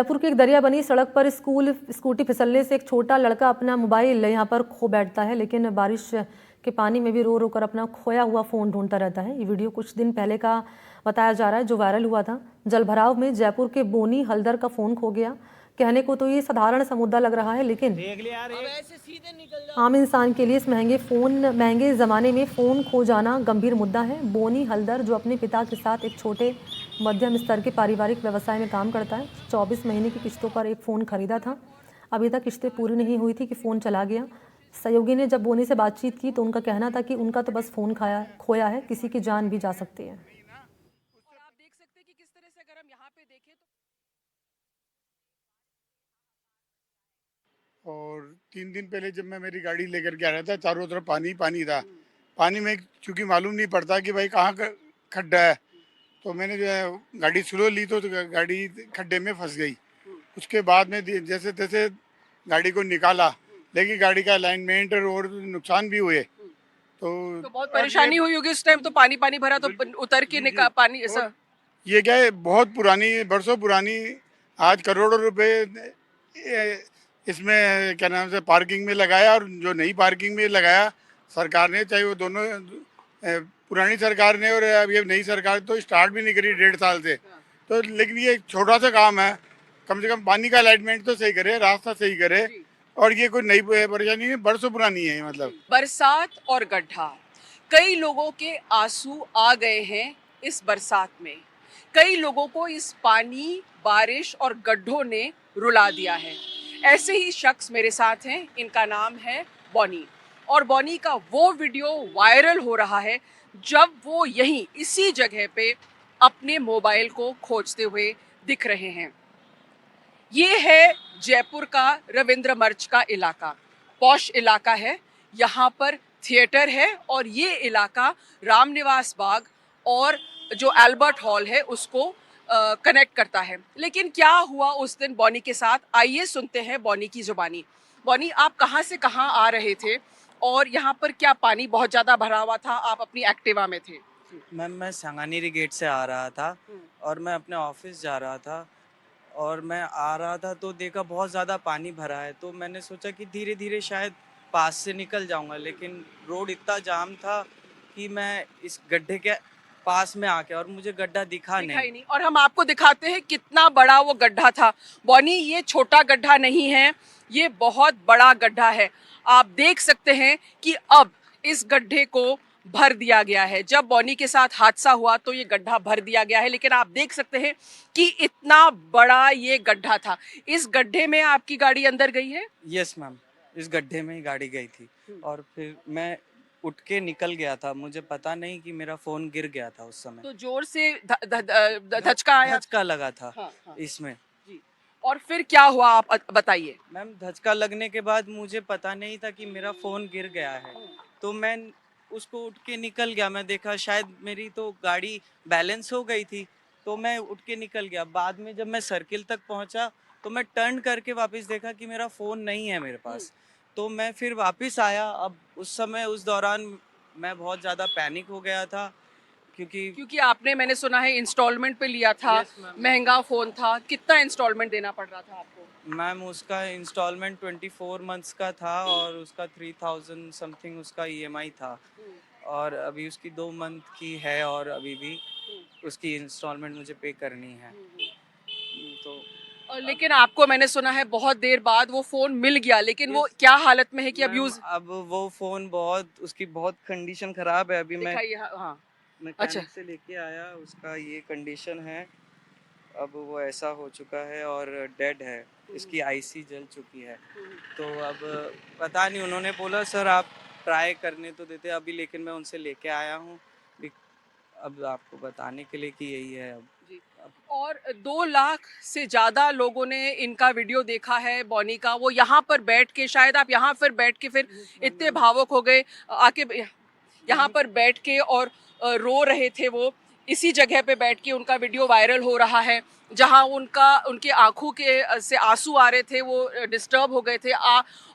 जयपुर की एक दरिया बनी सड़क पर स्कूटी फिसलने से एक छोटा लड़का अपना मोबाइल यहाँ पर खो बैठता है, लेकिन बारिश के पानी में भी रो रो कर अपना खोया हुआ फ़ोन ढूंढता रहता है। ये वीडियो कुछ दिन पहले का बताया जा रहा है, जो वायरल हुआ था। जलभराव में जयपुर के बोनी हल्दर का फ़ोन खो गया। कहने को तो ये साधारण सा मुद्दा लग रहा है, लेकिन आम इंसान के लिए इस महंगे ज़माने में फ़ोन खो जाना गंभीर मुद्दा है। बोनी हल्दर, जो अपने पिता के साथ एक छोटे मध्यम स्तर के पारिवारिक व्यवसाय में काम करता है, 24 महीने की किस्तों पर एक फ़ोन खरीदा था। अभी तक किस्तें पूरी नहीं हुई थी कि फ़ोन चला गया। सहयोगी ने जब बोनी से बातचीत की तो उनका कहना था कि उनका तो बस फ़ोन खोया है, किसी की जान भी जा सकती है। और आप देख सकते हैं कि किस तरह से अगर हम यहाँ पे देखें तो और 3 दिन पहले जब मैं मेरी गाड़ी लेकर के आ रहा था, चारों तरफ पानी पानी था। पानी में चूंकि मालूम नहीं पड़ता कि भाई कहाँ खड्डा है, तो मैंने जो है गाड़ी स्लो ली तो गाड़ी खड्डे में फंस गई। उसके बाद में जैसे तैसे गाड़ी को निकाला, लेकिन गाड़ी का अलाइनमेंट और नुकसान भी हुए। तो बहुत परेशानी हुई होगी उस टाइम, तो पानी पानी भरा तो उतर के निकाल पानी ऐसा। ये क्या है, बहुत पुरानी, बरसों पुरानी, आज करोड़ों रुपए इसमें क्या नाम से पार्किंग में लगाया, और जो नई पार्किंग में लगाया सरकार ने, चाहे वो दोनों पुरानी सरकार ने और अब ये नई सरकार तो स्टार्ट भी नहीं करी 1.5 साल से। तो लेकिन ये एक छोटा सा काम है, कम से कम पानी का अलाइनमेंट तो सही करे, रास्ता सही करे। और ये कोई नई परेशानी नहीं, बरसों पुरानी है। मतलब बरसात और गड्ढा, कई लोगों के आंसू आ गए हैं इस बरसात में। कई लोगों को इस पानी, बारिश और गड्ढों ने रुला दिया है। ऐसे ही शख्स मेरे साथ हैं, इनका नाम है बॉनी। और बॉनी का वो वीडियो वायरल हो रहा है जब वो यहीं इसी जगह पे अपने मोबाइल को खोजते हुए दिख रहे हैं। ये है जयपुर का रविंद्र मंच का इलाका, पॉश इलाका है। यहाँ पर थिएटर है और ये इलाका रामनिवास बाग और जो एल्बर्ट हॉल है उसको कनेक्ट करता है। लेकिन क्या हुआ उस दिन बॉनी के साथ, आइए सुनते हैं बॉनी की जुबानी। बॉनी, आप कहाँ से कहाँ आ रहे थे और यहाँ पर क्या पानी बहुत ज़्यादा भरा हुआ था? आप अपनी एक्टिवा में थे? मैम, मैं सांगानेरी गेट से आ रहा था और मैं अपने ऑफिस जा रहा था, और मैं आ रहा था तो देखा बहुत ज़्यादा पानी भरा है। तो मैंने सोचा कि धीरे धीरे शायद पास से निकल जाऊंगा, लेकिन रोड इतना जाम था कि मैं इस गड्ढे के पास में आके, और मुझे गड्ढा दिखा नहीं। और हम आपको दिखाते हैं कितना बड़ा वो गड्ढा था। बॉनी, ये छोटा गड्ढा नहीं है, ये बहुत बड़ा गड्ढा है। आप देख सकते हैं कि अब इस गड्ढे को भर दिया गया है। जब बॉनी के साथ हादसा हुआ तो ये गड्ढा भर दिया गया है, लेकिन आप देख सकते हैं कि इतना बड़ा ये गड्ढा था। इस गड्ढे में आपकी गाड़ी अंदर गई है? यस मैम, इस गड्ढे में ही गाड़ी गई थी, और फिर मैं उठ के निकल गया था। मुझे पता नहीं कि मेरा फोन गिर गया था उस समय। तो जोर से धचका आया? धचका लगा था। हाँ, हाँ। इसमें जी। और फिर क्या हुआ, आप बताइए। मैम, धचका लगने के बाद मुझे पता नहीं था कि मेरा फोन गिर गया है, तो मैं उसको उठ के निकल गया। मैं देखा शायद मेरी तो गाड़ी बैलेंस हो गई थी, तो मैं उठ के निकल गया। बाद में जब मैं सर्किल तक पहुंचा तो मैं टर्न करके वापस देखा कि मेरा फ़ोन नहीं है मेरे पास। तो मैं फिर वापस आया। अब उस समय, उस दौरान मैं बहुत ज़्यादा पैनिक हो गया था, क्योंकि आपने, मैंने सुना है, इंस्टॉलमेंट पे लिया था। Yes, ma'am. महंगा फ़ोन था। कितना इंस्टॉलमेंट देना पड़ रहा था आपको? मैम, उसका इंस्टॉलमेंट 24 मंथ्स का था, और उसका 3000 समथिंग उसका ईएमआई था, और अभी उसकी 2 मंथ की है, और अभी भी उसकी इंस्टॉलमेंट मुझे पे करनी है। तो लेकिन आपको, मैंने सुना है, बहुत देर बाद वो फ़ोन मिल गया, लेकिन वो क्या हालत में है कि अब मैम, यूज़? अब वो फ़ोन उसकी बहुत कंडीशन ख़राब है। अभी मैं दिखाइए। हाँ। अच्छा। मैकेनिक से लेके आया, उसका ये कंडीशन है। अब वो ऐसा हो चुका है और डेड है, इसकी आईसी जल चुकी है। तो अब पता नहीं, उन्होंने बोला सर आप ट्राई करने तो देते अभी, लेकिन मैं उनसे लेके आया हूँ अब आपको बताने के लिए कि यही है अब। जी। और 2 लाख से ज़्यादा लोगों ने इनका वीडियो देखा है बॉनी का। वो यहाँ पर बैठ के, शायद आप यहाँ पर बैठ के फिर इतने भावुक हो गए आके यहाँ पर बैठ के, और रो रहे थे। वो इसी जगह पे बैठ के उनका वीडियो वायरल हो रहा है, जहाँ उनके आंखों के से आंसू आ रहे थे। वो डिस्टर्ब हो गए थे।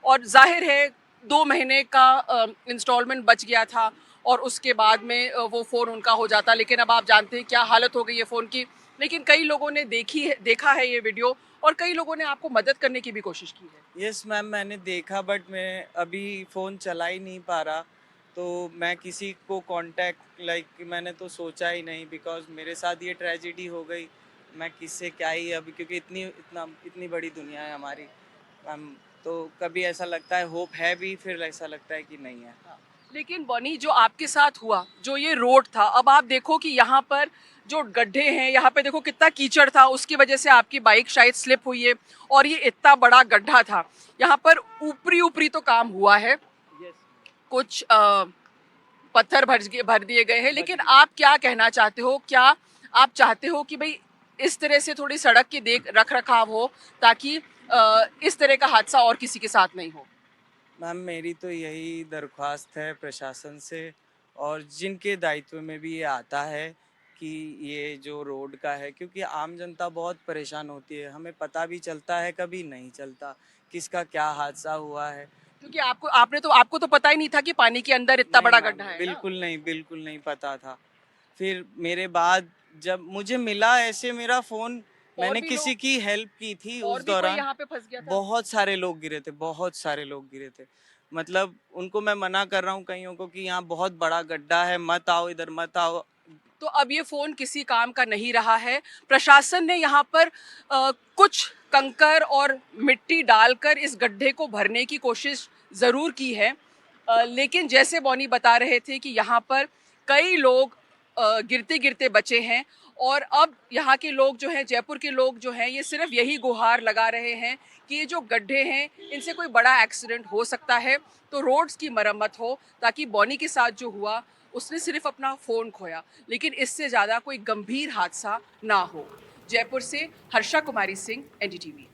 और जाहिर है 2 महीने का इंस्टॉलमेंट बच गया था, और उसके बाद में वो फ़ोन उनका हो जाता। लेकिन अब आप जानते हैं क्या हालत हो गई है फ़ोन की। लेकिन कई लोगों ने देखा है ये वीडियो और कई लोगों ने आपको मदद करने की भी कोशिश की है। यस मैम, मैंने देखा बट मैं अभी फ़ोन चला ही नहीं पा रहा, तो मैं किसी को कांटेक्ट मैंने तो सोचा ही नहीं, बिकॉज़ मेरे साथ ये ट्रेजेडी हो गई। मैं किससे क्या ही अभी, क्योंकि इतनी बड़ी दुनिया है हमारी मैम, तो कभी ऐसा लगता है होप है भी, फिर ऐसा लगता है कि नहीं है। लेकिन बनी जो आपके साथ हुआ, जो ये रोड था, अब आप देखो कि यहाँ पर जो गड्ढे हैं, यहाँ पे देखो कितना कीचड़ था, उसकी वजह से आपकी बाइक शायद स्लिप हुई है और ये इतना बड़ा गड्ढा था। यहाँ पर ऊपरी ऊपरी तो काम हुआ है, कुछ पत्थर भर दिए गए हैं, लेकिन आप क्या कहना चाहते हो? क्या आप चाहते हो कि भाई इस तरह से थोड़ी सड़क की रख रखाव हो ताकि इस तरह का हादसा और किसी के साथ नहीं हो? मैम मेरी तो यही दरख्वास्त है प्रशासन से, और जिनके दायित्व में भी ये आता है कि ये जो रोड का है, क्योंकि आम जनता बहुत परेशान होती है, हमें पता भी चलता है कभी नहीं चलता किसका क्या हादसा हुआ है। क्योंकि आपको तो पता ही नहीं था कि पानी के अंदर इतना नहीं बड़ा मैम, गड्ढा है ना? बिल्कुल नहीं पता था। फिर मेरे बाद जब मुझे मिला ऐसे मेरा फ़ोन, और मैंने भी किसी लोग की हेल्प की थी और उस भी कोई दौरान। यहाँ पे फंस गया था? बहुत सारे लोग गिरे थे, बहुत सारे लोग गिरे थे। मतलब उनको मैं मना कर रहा हूँ कईयों को कि यहाँ बहुत बड़ा गड्ढा है, मत आओ इधर, मत आओ। तो अब ये फोन किसी काम का नहीं रहा है। प्रशासन ने यहाँ पर कुछ कंकर और मिट्टी डालकर इस गड्ढे को भरने की कोशिश ज़रूर की है, लेकिन जैसे बॉनी बता रहे थे कि यहाँ पर कई लोग गिरते गिरते बचे हैं और अब यहाँ के लोग जो हैं, जयपुर के लोग जो हैं, ये सिर्फ यही गुहार लगा रहे हैं कि ये जो गड्ढे हैं इनसे कोई बड़ा एक्सीडेंट हो सकता है, तो रोड्स की मरम्मत हो, ताकि बॉनी के साथ जो हुआ उसने सिर्फ अपना फ़ोन खोया, लेकिन इससे ज़्यादा कोई गंभीर हादसा ना हो। जयपुर से हर्षा कुमारी सिंह, एनडीटीवी।